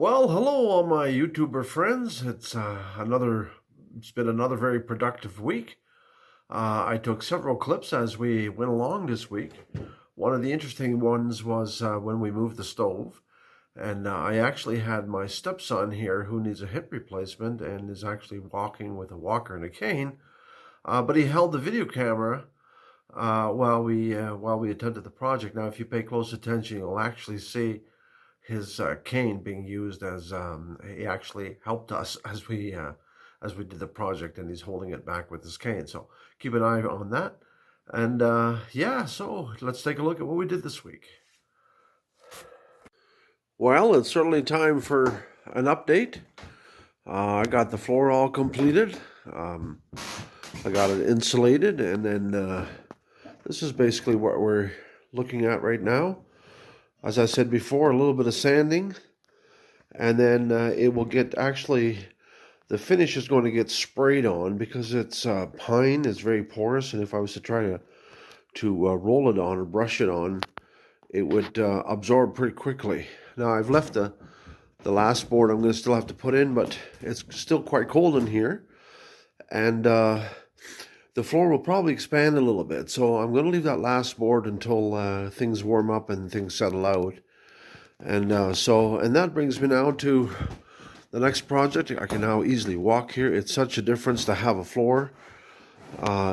Well, hello, all my YouTuber friends. It's been another very productive week. I took several clips as we went along this week. One of the interesting ones was when we moved the stove, and I actually had my stepson here who needs a hip replacement and is actually walking with a walker and a cane. But he held the video camera while we attended the project. Now, if you pay close attention, you'll actually see his cane being used as he actually helped us as we did the project, and he's holding it back with his cane. So keep an eye on that. And yeah, so let's take a look at what we did this week. Well, it's certainly time for an update. I got the floor all completed. I got it insulated, and then this is basically what we're looking at right now. As I said before, a little bit of sanding, and then it will get, actually, the finish is going to get sprayed on because it's pine, it's very porous, and if I was to try to roll it on or brush it on, it would absorb pretty quickly. Now, I've left the last board I'm going to still have to put in, but it's still quite cold in here, and the floor will probably expand a little bit, so I'm going to leave that last board until things warm up and things settle out. And and that brings me now to the next project. I can now easily walk here. It's such a difference to have a floor.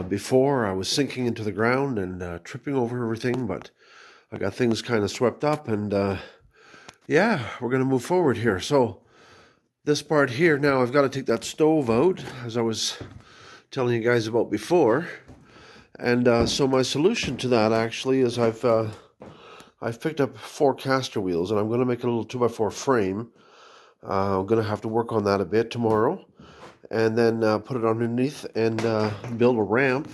Before, I was sinking into the ground and tripping over everything, but I got things kind of swept up, and yeah, we're going to move forward here. So this part here, now I've got to take that stove out, as I was telling you guys about before, and so my solution to that actually is I've picked up 4 caster wheels, and I'm going to make a little 2x4 frame. I'm going to have to work on that a bit tomorrow, and then put it underneath and build a ramp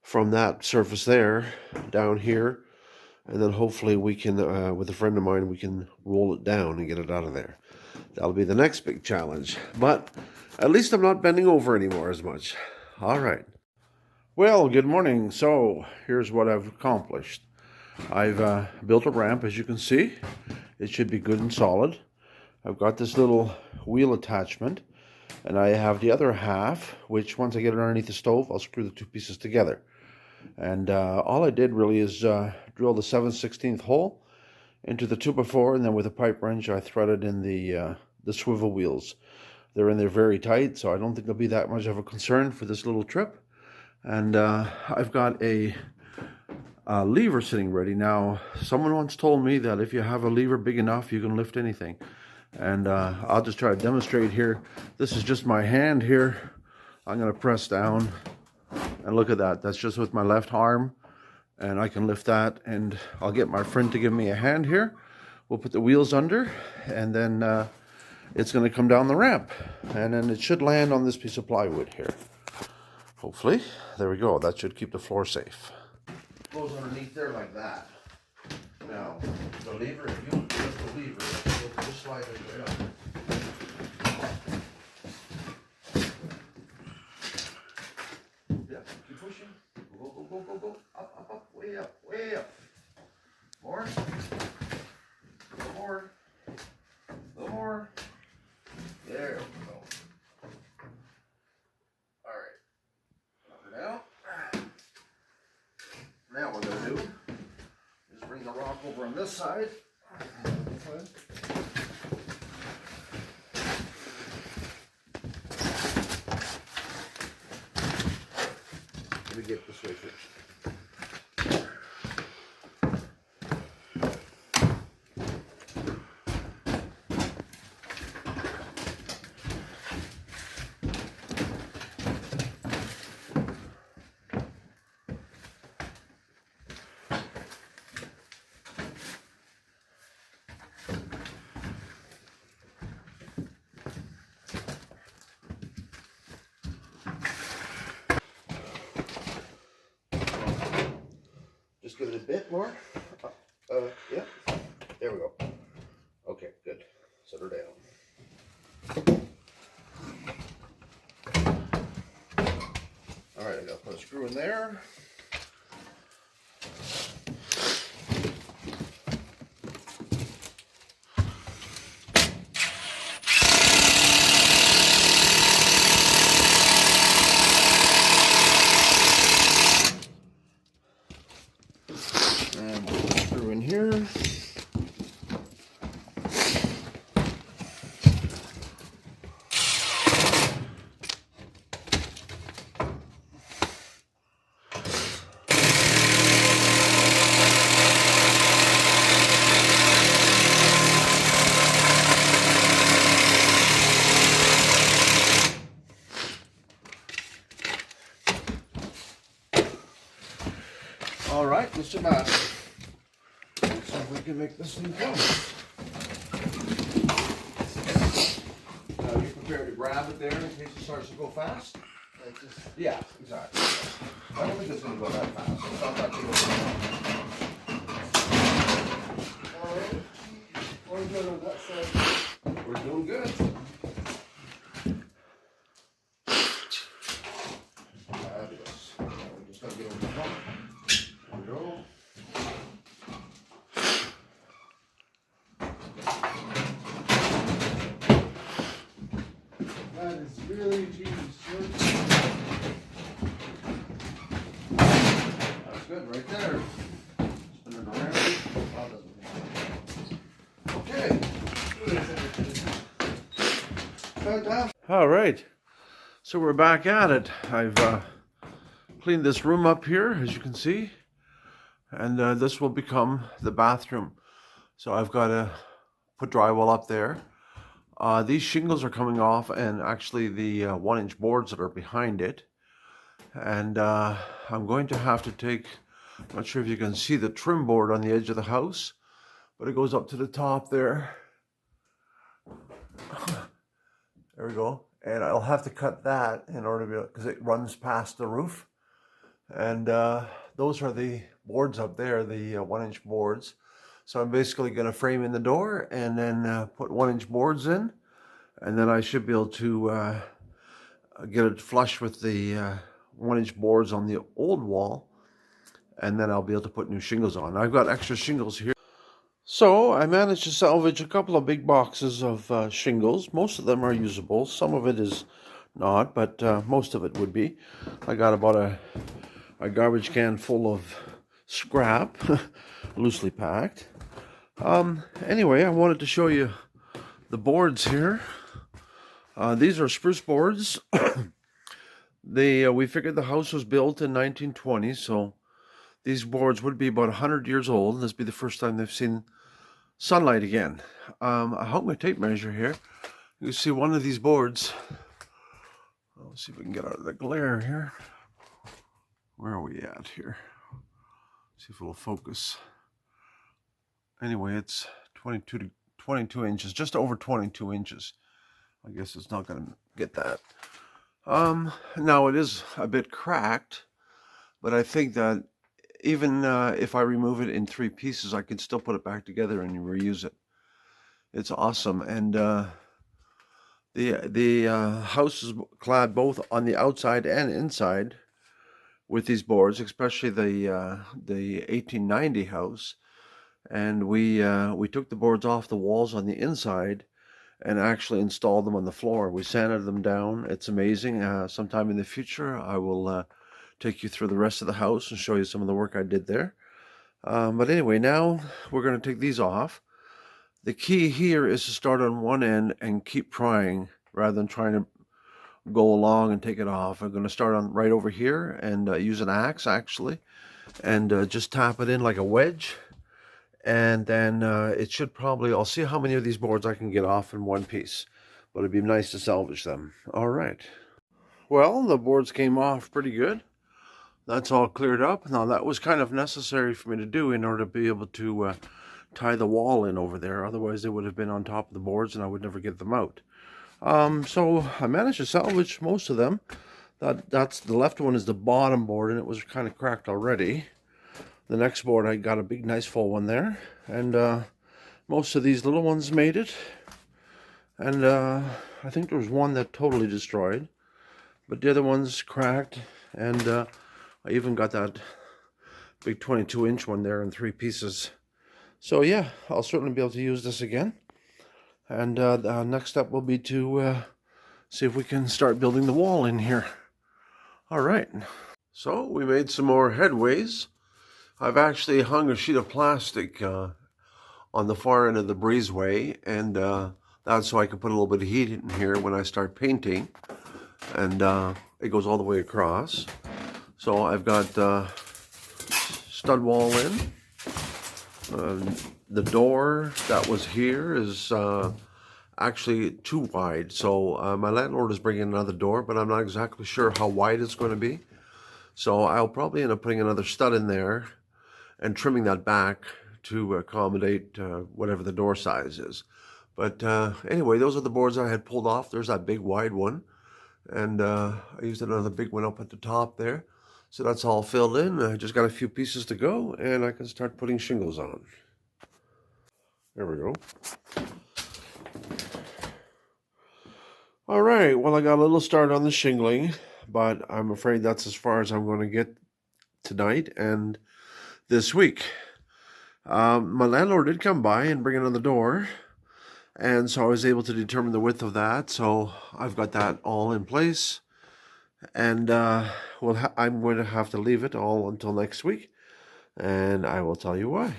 from that surface there down here, and then hopefully we can, with a friend of mine, we can roll it down and get it out of there. That'll be the next big challenge, but at least I'm not bending over anymore as much. All right. Well, good morning. So here's what I've accomplished. I've built a ramp, as you can see. It should be good and solid. I've got this little wheel attachment, and I have the other half, which once I get it underneath the stove, I'll screw the 2 pieces together. And all I did really is drill the 7/16 hole into the 2x4, and then with a pipe wrench I threaded in the swivel wheels. They're in there very tight, so I don't think there'll be that much of a concern for this little trip. And I've got a lever sitting ready. Now, someone once told me that if you have a lever big enough, you can lift anything. And I'll just try to demonstrate here. This is just my hand here. I'm going to press down, and look at that. That's just with my left arm, and I can lift that. And I'll get my friend to give me a hand here. We'll put the wheels under, and then it's going to come down the ramp, and then it should land on this piece of plywood here. Hopefully. There we go. That should keep the floor safe. It goes underneath there like that. Now, the lever, if you lift the lever, it'll just slide it right up. Yeah, keep pushing. Go, go, go, go, go. Up, up, up, way up, way up. More. A little more. A little more. There we go. All right. Now what we're going to do is bring the rock over on this side. Let me get this way first. Just give it a bit more. Yeah. There we go. Okay, good. Set her down. All right, I gotta put a screw in there. just a matter. Let's see if we can make this thing come. Now, you prepared to grab it there in case it starts to go fast? Yeah, exactly. I don't think it's going to go that fast. It's not that big of a Alright. We're good on that side. We're doing good. Fabulous. We just got to get over the hump. There we go. That is really easy. That's good right there. Spin it around. Okay. Fantastic. All right. So we're back at it. I've cleaned this room up here, as you can see. And this will become the bathroom. So I've got to put drywall up there. These shingles are coming off, and actually the 1-inch boards that are behind it. And I'm going to have to take, I'm not sure if you can see the trim board on the edge of the house, but it goes up to the top there. There we go. And I'll have to cut that in order to be, because it runs past the roof. And those are the boards up there, the 1-inch boards. So I'm basically going to frame in the door and then put 1-inch boards in. And then I should be able to get it flush with the 1-inch boards on the old wall. And then I'll be able to put new shingles on. I've got extra shingles here. So I managed to salvage a couple of big boxes of shingles. Most of them are usable. Some of it is not, but most of it would be. I got about a garbage can full of scrap, loosely packed. Anyway, I wanted to show you the boards here. These are spruce boards. We figured the house was built in 1920, so these boards would be about 100 years old. This would be the first time they've seen sunlight again. I hope my tape measure here. You see one of these boards. Let's see if we can get out of the glare here. Where are we at here? See if it'll focus. Anyway, it's 22 inches, just over 22 inches. I guess it's not going to get that. Now it is a bit cracked, but I think that even if I remove it in 3 pieces, I can still put it back together and reuse it. It's awesome. And the house is clad both on the outside and inside with these boards, especially the 1890 house. And we took the boards off the walls on the inside and actually installed them on the floor. We sanded them down. It's amazing. Sometime in the future, I will take you through the rest of the house and show you some of the work I did there. But anyway, now we're going to take these off. The key here is to start on one end and keep trying rather than trying to go along and take it off. I'm going to start on right over here and use an axe actually, and just tap it in like a wedge. And then it should probably, I'll see how many of these boards I can get off in one piece, but it'd be nice to salvage them. All right. Well, the boards came off pretty good. That's all cleared up. Now that was kind of necessary for me to do in order to be able to tie the wall in over there. Otherwise they would have been on top of the boards and I would never get them out. So I managed to salvage most of them. That's the left one is the bottom board, and it was kind of cracked already. The next board, I got a big, nice full one there. And most of these little ones made it. And I think there was one that totally destroyed. But the other ones cracked. And I even got that big 22-inch one there in 3 pieces. So yeah, I'll certainly be able to use this again. And the next step will be to see if we can start building the wall in here. All right. So we made some more headways. I've actually hung a sheet of plastic on the far end of the breezeway, and that's so I can put a little bit of heat in here when I start painting. And it goes all the way across. So I've got stud wall in. The door that was here is actually too wide. So my landlord is bringing another door, but I'm not exactly sure how wide it's going to be. So I'll probably end up putting another stud in there and trimming that back to accommodate whatever the door size is. But anyway, those are the boards I had pulled off. There's that big wide one, and I used another big one up at the top there. So that's all filled in. I just got a few pieces to go, and I can start putting shingles on. There we go. All right, well, I got a little start on the shingling, but I'm afraid that's as far as I'm going to get tonight and this week. My landlord did come by and bring it on the door, and so I was able to determine the width of that. So I've got that all in place, and I'm going to have to leave it all until next week, and I will tell you why.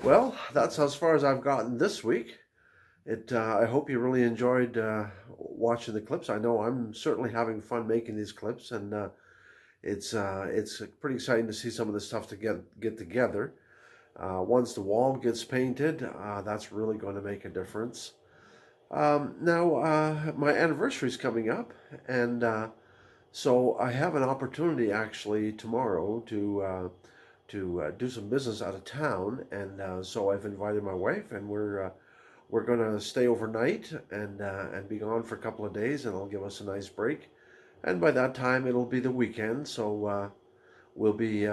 Well, that's as far as I've gotten this week. I hope you really enjoyed watching the clips. I know I'm certainly having fun making these clips, and it's pretty exciting to see some of the stuff to get together. Once the wall gets painted, that's really going to make a difference. Now, my anniversary is coming up, and so I have an opportunity actually tomorrow to do some business out of town, and so I've invited my wife, and we're going to stay overnight and be gone for a couple of days, and it'll give us a nice break. And by that time, it'll be the weekend, so we'll be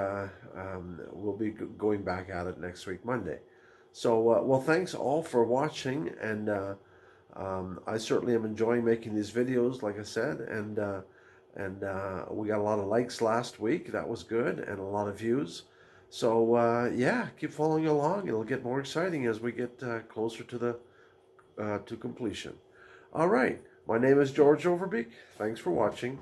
going back at it next week, Monday. So, well, thanks all for watching, and I certainly am enjoying making these videos, like I said, and we got a lot of likes last week. That was good, and a lot of views. So yeah, keep following along. It'll get more exciting as we get closer to completion. All right, my name is George Overbeek. Thanks for watching.